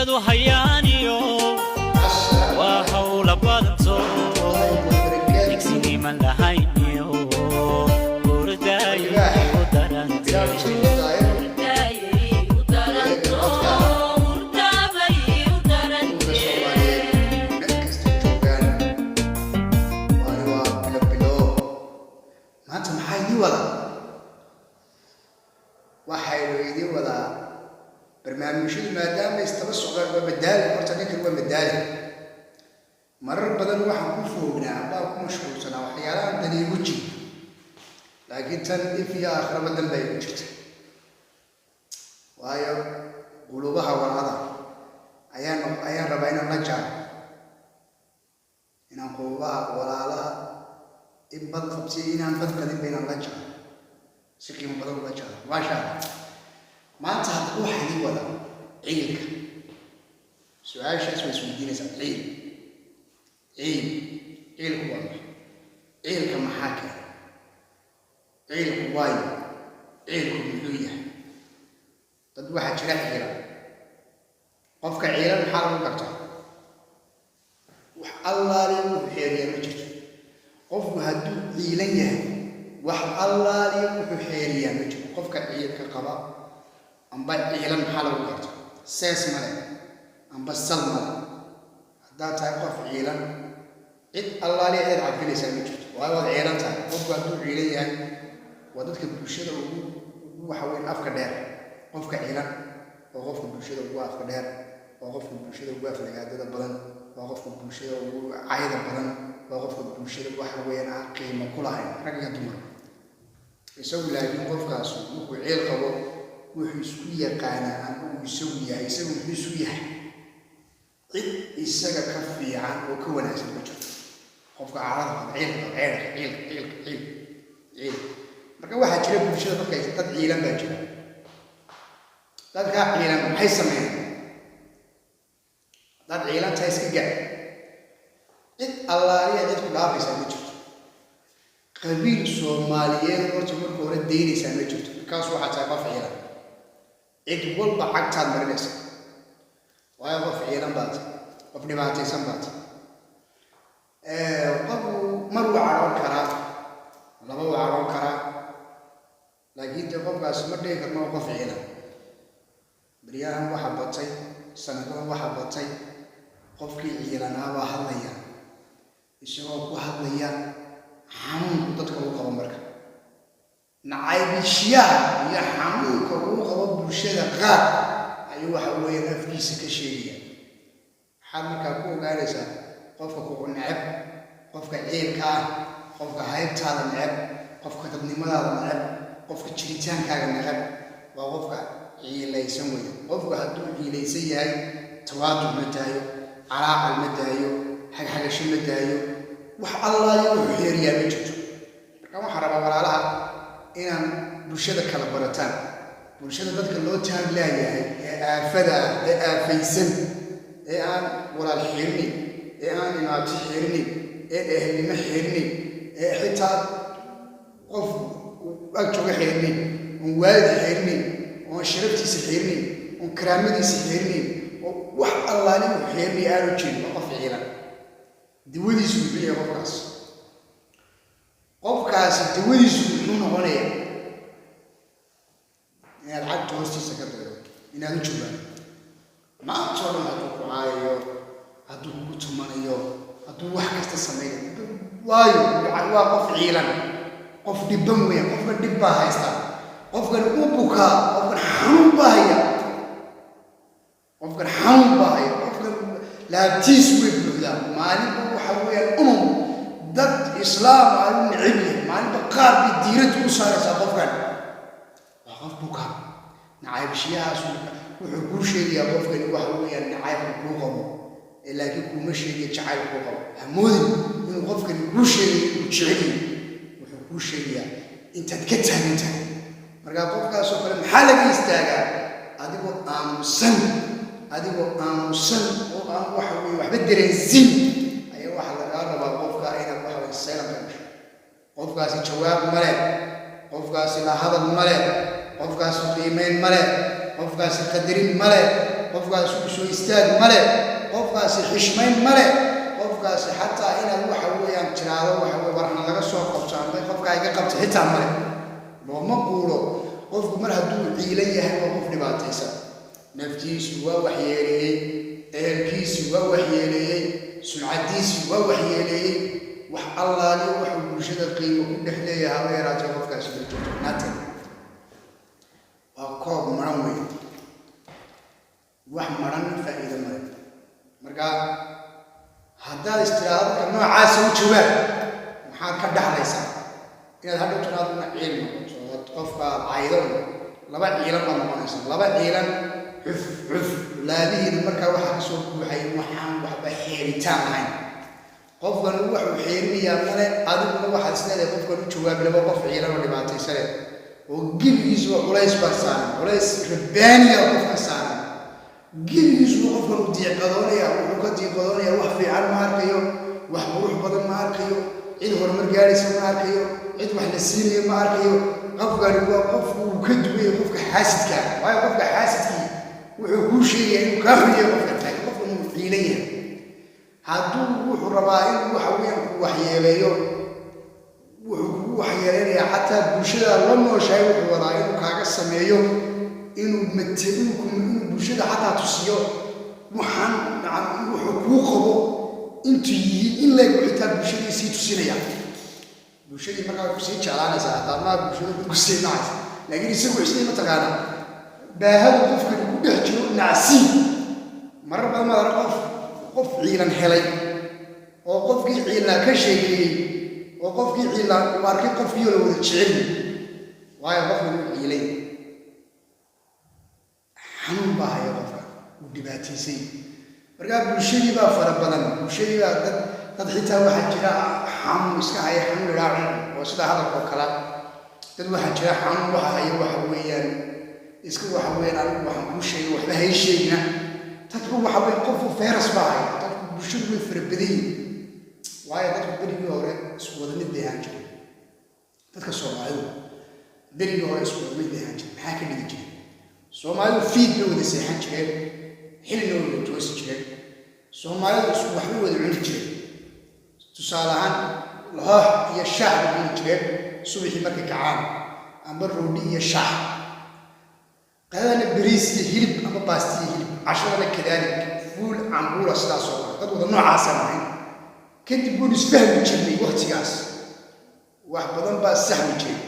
bulshadu hayaaniyo waa hawla badanto digsigiiman lahayniyo hurdaayo u darantay برنامج المادام يستبص على بدال مرتبك هو بدال مرر بدل واحد كفونا باكو مشغول سنة وحيالا دني وجه لكن تن في آخر بدل بيوجد وهي قلوبها والعضل أيان ربعين الرجال إن قلوبها والعضل إن بدل خبزي إن بدل بين الرجال سكين بدل الرجال ما شاء الله ما أنت هتروح لي ولا عيلك سؤال شو اسمه سويديني سأل عيلك والله عيلك محاكم عيلك واي عيلك ملوية ضد واحد شرح عيلة قفك عيلة محارم البرطة الله لي وحيريا مجد قفك هدو عيلية الله لي وحيريا مجد قفك عيلك قضاء أم بعيلان حاله وقت ساس ماله أم بسال ماله هذا تايقف عيلان إد الله لي عيد عقلي سامي جد وهذا عيلان تاي قفك دو عيلان يعني ودتك بوشيدا وحوين أفكار دير قفك عيلان وقفك بوشيدا وأفكار دير وقفك بوشيدا وأفكار دير بدن وقفك بوشيدا وعيد بدن وقفك بوشيدا وحوين قيمة كلها رجع دمر يسوي لكن قفك أسوق وعيل قبض وحسوية قانا أنه يسويها يسوي حسوية عد يسجى كفي عن وكون هذا الوجه خفق عرض عيل مركب واحد شرب بشيء فكي تدعي لما يجري تدعي عيلا حيث سمعين تدعي عيلا تايسك جاي عد الله يعد كل عافية سامجد قبيل الصوماليين ورتمر كورة ديني سامجد كاس واحد تايقف عيلا إيه والله عقتان مرنس ويا وفي عيلان بات وفي نباتي سنبات وقبو مروا عرون كرا لبوا عرون كرا لكن تقوم قاسم مرني كما وقف عيلان بريان وحبتي سنة وحبتي قفكي عيلان وحليا الشباب وحليا حمون تدخل قوم مركب نعيب الشياء يا حمود كروه رب الشيء غاب أيوة حوي نفسي كشيء حمك أكون جالسا قفك كون نعب قفك عيب كان قفك هايب هذا نعب قفك تبني ملا هذا نعب قفك تشريتان كان نعب وقفك عيل يسوي قفك هدو عيل يسوي هاي تواضع متاعه عراق المتاعه حاجة شو متاعه وح الله يوحير يا مجد كم حرب ولا لا inaan bulshada kala barataan bulshada dadka loo taag leeyahay ee aafada ee aafaysan ee aan walaal xirni ee aan inaati xirni ee ehelnimo xirni ee xitaa qof ag jooga xirni oo waalid xirni oo sharaftiisa xirni oo karaamadiisa xirni oo wax allaali u xirni aanu jirin qof ciilan dawadiisu biyo qofkaas dawadiisu wuxuu noqonayaa inaad cagta hoostiisa ka daydo inaad u joogaan maanta oo dhan hadduu ku caayayo hadduu kugu tumanayo hadduu wax kasta samaynayo waayo waa qof ciilan qof dhibban weya qofka dhib baa haysta qofkan u bukaa qofkan xanuun baa haya qofkan laabtiis way buuxdaa maalinba waxa weeyaan dad islaam aan nicbi maalinba qaar bi diirad u saaraysaa qofkan waa qof buka nacayb shiyahaas wuxuu ku sheegayaa qofkan waxa weeyaan nacayb ku qabo laakiin kuma sheegay jacayl ku qabo hamoodin inuu qofkan ku sheegayo uu jecel wuxuu ku sheegayaa intaad ka taagantahay marka qofkaas oo kale maxaa laga istaagaa adigoo aamusan oo aan waxa weeye waxba dareensin ayaa waxa laga rabaa qofka inaad waxa weeye seelan gasho qofkaasi jawaab male qofkaasi la hadal male qofkaasi qiimeyn male qofkaasi qadarin male qofkaasi soo istaag male qofkaasi xishmayn male qofkaasi xataa inaad waxa weeyaan tiraado waxa weey warna laga soo qabto ama qofka ay ka qabto xitaa male looma quulo qofku mar hadduu ciilan yahay oo qof dhibaataysan naftiisu waa waxyeeleeyey ehelkiisu waa waxyeeleeyey sumcadiisu waa waxyeeleeyey wax allaale wuxuu bulshada qiimo ku dhex leeyahay haba yaraatee qofkaasi ma jirto naatan waa koob maran weyn wax maran faa'iido male marka haddaad istiraado ka noocaasa u jawaab maxaad ka dhaxlaysaa inaad hadhow tiraaduna ciil noqoto qofka caydo laba ciilan baa noqonaysa laba ciilan cuf laadihiina markaa waxaa kasoo buuxay waxaan waxba xeeritaan lahayn qofkan wuxuu xeerinayaa male adiguna waxaad isleedahay qofkan u jawaab laba qof ciilan oo dhibaataysane oo gebigiisu culays baa saaran culays rabbaaniya qofka saaran gebigiisu qofkan u diiqadoonaya wuxuu ka diiqadoonaya wax fiican ma arkayo wax qurux badan ma arkayo cid horumar gaaraysa ma arkayo cid wax la siinayo ma arkayo qofkan waa qofku uu ka duwaya qofka xaasidka waayo qofka xaasidkii wuxuu kuu sheegaya inuu kaa xuliyo qofkan uu ciilan yahay hadduu wuxuu rabaa inuu waxa weeyaan ku waxyeeleeyo wuxuu kugu waxyeeleynayaa xataa bulshada la nooshahay wuxuu wadaa inuu kaaga sameeyo inuu bulshada xataa tusiyo waxaan wuxuu kuu qabo intuu yihiin in leegu xitaa bulshadii sii tusinaya bulshadii markaa way kusii jeclaanaysaa hataa maa bulshada ku sii nacaysa laakiin isagu isnay mataqaana baahada qofkan ku dhex jiro nacsiin marar badan maad arag qof ciilan helay oo qofkii ciilnaa ka sheekeeyey oo qofkii ciilnaa uu arkay qofkii la wada jecel waayo qofkan uu ciilay xanuun baa haya qofka uu dhibaataysay markaa bulshadii baa fara badan bulshadii baa dad xitaa waxaa jira xanuun iska haya xanuun idhaacun oo sida hadalka oo kale dad waxaa jira xanuun waxa haya waxa weeyaan iska waxa weeyaan anigu waxaan kuu sheegay waxba hay sheegna dadku waxa weeye qofku fayras baa haya dadku bulshadu way fara badan yihiin waayo dadku berigii hore isku wada mid bay ahaan jireen dadka soomaalidu berigii hore isku wada mid bay ahaan jireen maxaa ka dhigi jiray soomaalidu fiid bay wada seexan jireen xilina wada toosi jireen soomaalidu isku waxbay wada cuni jireen tusaale ahaan lahoox iyo shaax bay cuni jireen subaxii markay kacaan amba roodhi iyo shaax qadana bariis iyo hilib ama baasti iyo hilib cashadana kadalik fuul cambuula sidaas oo kale dad wada noocaasaan ahayn kadib wuu isfahmi jirnay waqtigaas wax badan baa sahmi jiray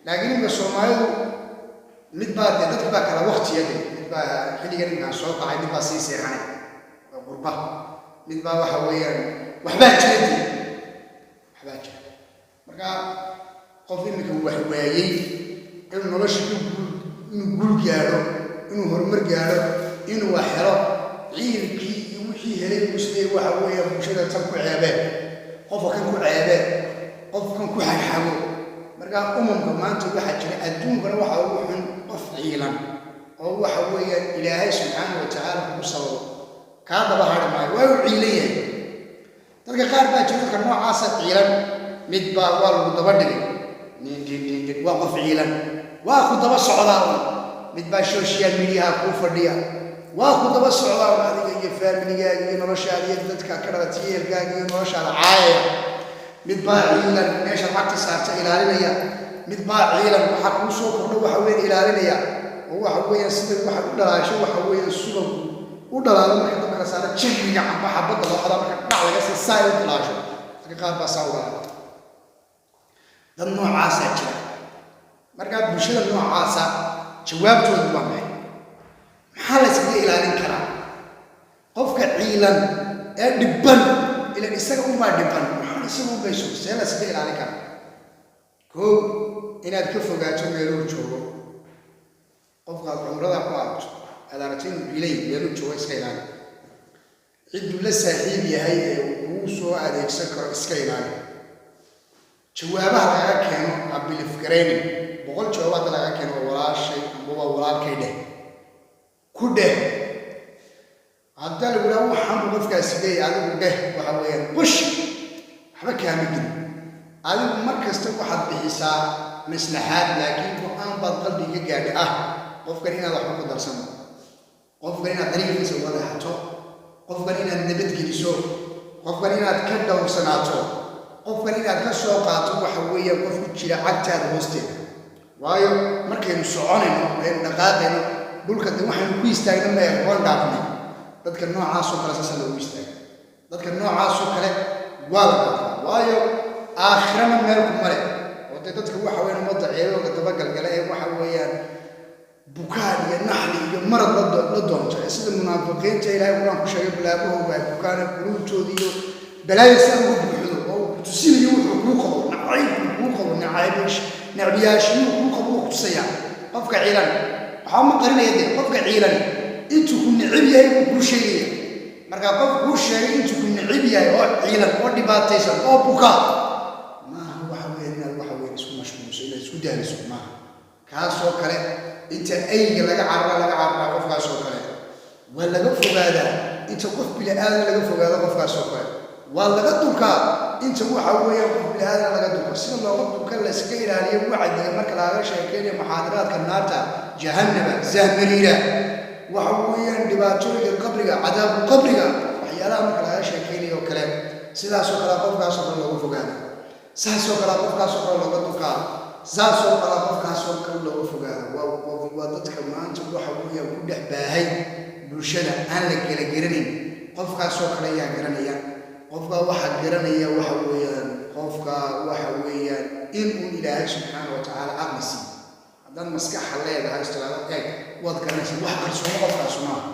laakiin inka soomaalidu mid baa dee dadka baa kala waqtiyade mid baa xilligan inkaan soo kacay mid baa sii seexanay waa qurba mid baa waxa weeyaan waxbaa jira marka qof iminka wax waayey inuu nolosha inuu guul gaadho inuu horumar gaadho inuu wax helo ciilkii iyo wixii helay muslee waxa weeyaan bulshada tan ku ceebeen qofka kan ku ceebeen qofka kan ku xagxago marka umamka maanta waxaa jira adduunkana waxa ugu xun qof ciilan oo waxa weeyaan ilaahay subxaanahu wa tacaala kugu sababo kaa daba hari maayo waa u ciilan yahay dadka qaar baa jira dadka noocaasa ciilan mid baa waa lagu daba dhigay nin waa qof ciilan waa ku daba socdaa mid baa social mediaha kuu fadhiya waa ku daba socdaa adiga iyo faamiligaaga iyo noloshaada iyo dadka ka dhalatay ehelkaaga iyo noloshaada caayaya mid baa ciilan meesha lacagta saarta ilaalinaya mid baa ciilan waxa kuu soo kordho waxa weyn ilaalinaya oo waxa weeyaan sida waxa u dhalaasho waxa weeyaan subag u dhalaalo marka dadka la saaro jilliga amba xabadda looxda marka dhac laga sii saay u dhalaasho dadka qaar baa saa u dhalaala dad noocaasa jira marka bulshada noocaasa jawaabtoodu waa maxay maxaa la iskaga ilaalin karaa qofka ciilan ee dhibban ilan isaga unbaa dhibban maxaa isaga u geyso see la iskaga ilaalin karaa koo inaad ka fogaato meeluu joogo qofkaad cumrada ku aragto aad aragto inuu ciilay meeluu joogo iska ilaali cidduu la saaxiib yahay ee uu soo adeegsan karo iska ilaali jawaabaha laga keeno abilif garaynin boqol jawaabaad laga keeno walaashay amba walaalkay dheh ku dheh hadda lagu dhaho waxaan qofkaasi leeyahay adigu dheh waxa weeyaan bush waxba kaama gelin adigu mar kasta waxaad bixisaa maslaxaad laakiin go-aan baad qalbiga gaadhi qofkan inaad waxba ku darsano qofkan inaad dariiqiisa wada hato qofkan inaad nabad geliso qofkan inaad ka dhowrsanaato qofkan inaad ka soo qaato waxa weeyaan qof ku jira cagtaada hoosteeda waayo markaynu soconayno aynu dhaqaaqayno dhulka de waxaynu ku istaagna ma waan dhaafnay dadka noocaasoo kale saasa loogu istaaga dadka noocaasoo kale waa la dhaafaa waayo aakhirana meel ku male oo dee dadka waxa weeyaan ummadda ceebooga dabagalgala ee waxa weeyaan bukaan iyo naxli iyo marad la doonto ee sida munaafiqiinta ilaahay quraan ku sheegay bilaabahooga ay bukaana quluubtooda iyo balaaya saa uga buuxdo oo tusinayo wuxuu kuu qabo nacayb kuu qabo nacbiyaashiyuu kuu qabo uu tusaya qofka ciilan waxaa ma qarinaya dee qofka ciilan intuu ku necib yahay buu kuu sheegaya markaa qof kuu sheegay intuu ku necib yahay oo ciilan oo dhibaataysan oo bukaa maaha waxa weeyaan inaad waxa weeyaan isku mashquulso inaad isku daaliso maaha kaasoo kale inta ayga laga carraa qofkaasoo kale waa laga fogaadaa inta qof bili-aadan laga fogaado qofkaasoo kale waa laga durkaa inta waxa weeyaan qof bili-aadan laga durka sida looga durka la iska ilaaliyo wacdiga marka laga sheekeynayo muxaadaraadka naarta jahannama zahmariira waxa weeyaan dhibaatooyinka qabriga cadaabu qabriga waxyaalaha marka laga sheekeynayo kale sidaasoo kale qofkaasoo kale looga fogaada saasoo kale qofkaasoo kale looga durkaa saasoo kale qofkaasoo kale looga fogaada waa dadka maanta waxa weeyaan ku dhex baahay bulshada aan la kala garanayn qofkaasoo kale ayaa garanaya qofka waxa garanaya waxa weeyaan qofka waxa weeyaan inuu ilaahay subxaana wa tacaala aqli siiyo haddaan maskaxa leedahay istilaada eeg waad garanaysaa wax kalsooma qofkaasu maaha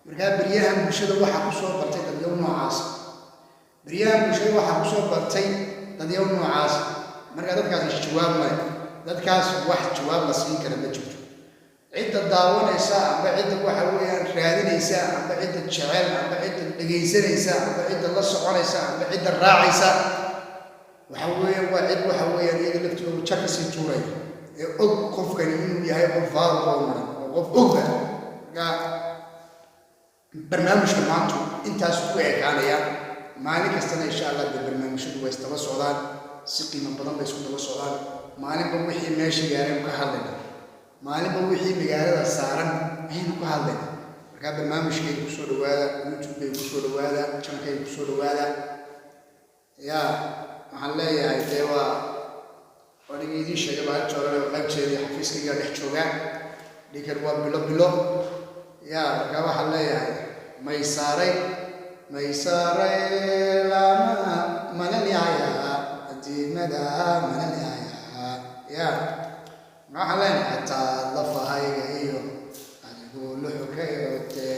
markaa beryahan bulshada waxaa ku soo bartay dadyow noocaas beryahan bulshada waxaa ku soo bartay dadyow noocaas markaa dadkaas jawaab male dadkaas wax jawaab la siin kara ma jirto cidda daawanaysa amba cidda waxa weeyaan raadinaysa amba cidda jecel amba cidda dhegaysanaysa amba cidda la soconaysa amba cidda raacaysa waxa weeyaan waa cid waxa weeyaan iyaga laftooda jar kasii tuuraya ee og qofkani inuu yahay qof faaruq oo maran oo qof ogba markaa barnaamijka maanta intaas ku ekaanaya maalin kastana insha allah dee barnaamijyadu way isdaba socdaan si qiimo badan bay isku daba socdaan maalinba wixii meesha gaareen ka hadlayna maalinba wixii magaalada saaran ayaynu ka hadlayna markaa barnaamijkayga kusoo dhawaada youtube-kayga kusoo dhawaada jankayga kusoo dhawaada yaa waxaan leeyahay dee waa aniga idiin sheegay baa joorale qaybteedii xafiiskayga dhex joogaa dhinkar waa bilo yaa markaa waxaan leeyahay may saaray lama malalyaaya adiimada malalyaaya yaa waxaan leenahay xataa lafahayga iyo adigu luxukayote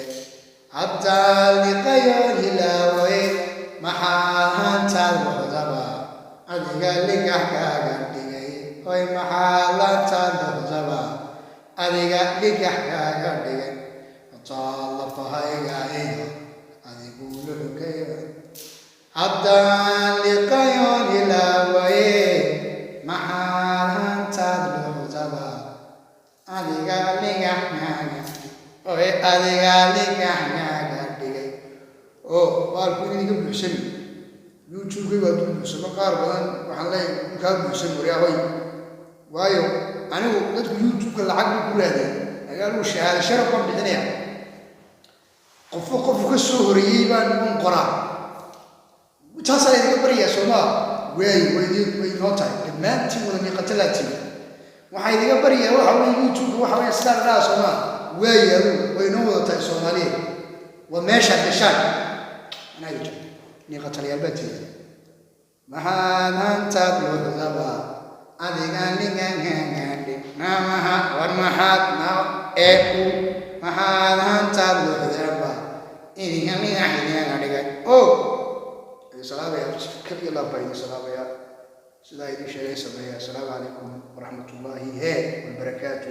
xataa liqayoon hilaaway maxaa hantaad noqdaba adiga ligaxkaaga dhigay hoy maxaa lantaad noqdaba adiga ligaxkaaga dhigay xataa lafahayga iyo adigu luxukayo xataa liqayoon hilaaway maxaa hantaad adiga ligaxnaaga oy adiga ligaxnaaga dhigay oo baalku inaga buuxsani youtube-kay baa duu buuxsano qaar badan waxaan leeyahay kaa buuxsan waryahoy waayo anigu dadku youtube-ka lacag buu ku raadeen agaaluu shahaado sharaf baan bixinaya qofku ka soo horeeyey baan un qoraa taasaa idiga baryaa soomaa way noo tahay dhammaantiin wada miiqatalaatiin waxaa idiga baryaa waxa weeye youtube waxa weeye sidaa dhaha soomaa waayi adigu way noo wada tahay soomaaliya waa meeshaad gashaan anaa jirta miiqatalayaal baa tiida maxaad hantaad loodaba adiga ligagagadhi namaha war maxaad maxaad hantaad loodaba idiga ligaxigaaga dhigay salaamaya kaliya laabaa idin salaamaya sidaa idin sheegay sameeya assalaamu calaykum waraxmatullaahi wabarakaatu